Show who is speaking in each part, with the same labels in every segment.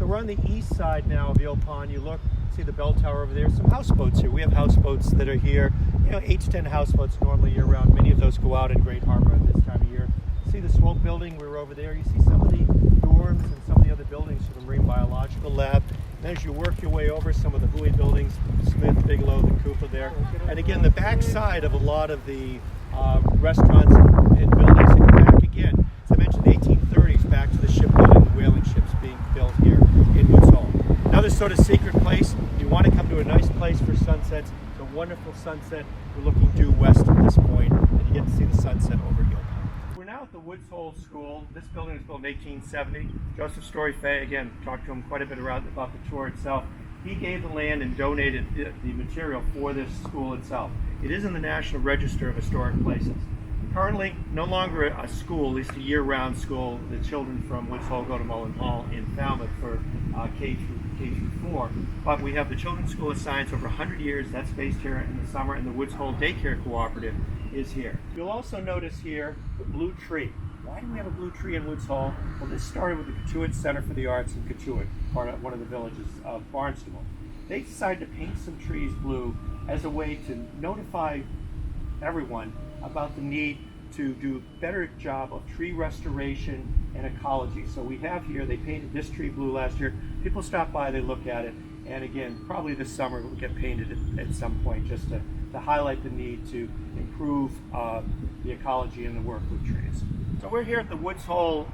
Speaker 1: So we're on the east side now of Eel Pond. You look, see the bell tower over there. Some houseboats here. We have houseboats that are here. 8 to 10 houseboats normally year round. Many of those go out in Great Harbor at this time of year. See the Swope building? We were over there. You see some of the dorms and some of the other buildings for the Marine Biological Lab. And as you work your way over, some of the WHOI buildings, Smith, Bigelow, the Cooper there. And again, the back side of a lot of the restaurants and buildings that go back again, as I mentioned, the 1830s, back to the shipbuilding, the whaling ships being built here in Woods Hole. Another sort of secret place. You want to come to a nice place for sunsets. It's a wonderful sunset. We're looking due west at this point, and you get to see the sunset over Eel Pond. We're now at the Woods Hole School. This building was built in 1870. Joseph Story Fay, again, talked to him quite a bit about the tour itself. He gave the land and donated the material for this school itself. It is in the National Register of Historic Places. Currently, no longer a school, at least a year-round school. The children from Woods Hole go to Mullen Hall in Falmouth for K through 4. But we have the Children's School of Science over 100 years. That's based here in the summer, and the Woods Hole Daycare Cooperative is here. You'll also notice here the blue tree. Why do we have a blue tree in Woods Hole? Well, this started with the Cotuit Center for the Arts in Cotuit, part of one of the villages of Barnstable. They decided to paint some trees blue as a way to notify everyone about the need to do a better job of tree restoration and ecology. So we have here, they painted this tree blue last year. People stop by, they look at it, and again, probably this summer it will get painted at some point just to highlight the need to improve the ecology and the work with trees. So we're here at the Woods Hole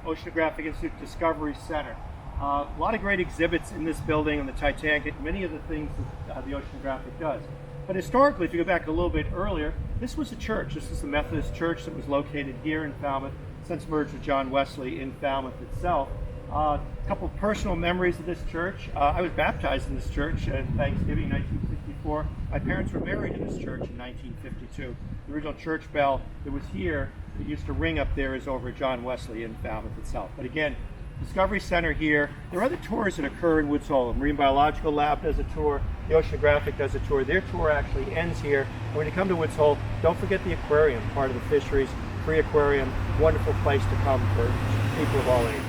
Speaker 1: Oceanographic Institute Discovery Center. A lot of great exhibits in this building on the Titanic, many of the things that the Oceanographic does. But historically, if you go back a little bit earlier, this was a church. This is the Methodist church that was located here in Falmouth, since merged with John Wesley in Falmouth itself. A couple of personal memories of this church. I was baptized in this church on Thanksgiving 1964. My parents were married in this church in 1952. The original church bell that was here, that used to ring up there, is over at John Wesley in Falmouth itself. But again, Discovery Center here. There are other tours that occur in Woods Hole. The Marine Biological Lab does a tour. The Oceanographic does a tour. Their tour actually ends here. And when you come to Woods Hole, don't forget the aquarium, part of the fisheries, free aquarium, wonderful place to come for people of all ages.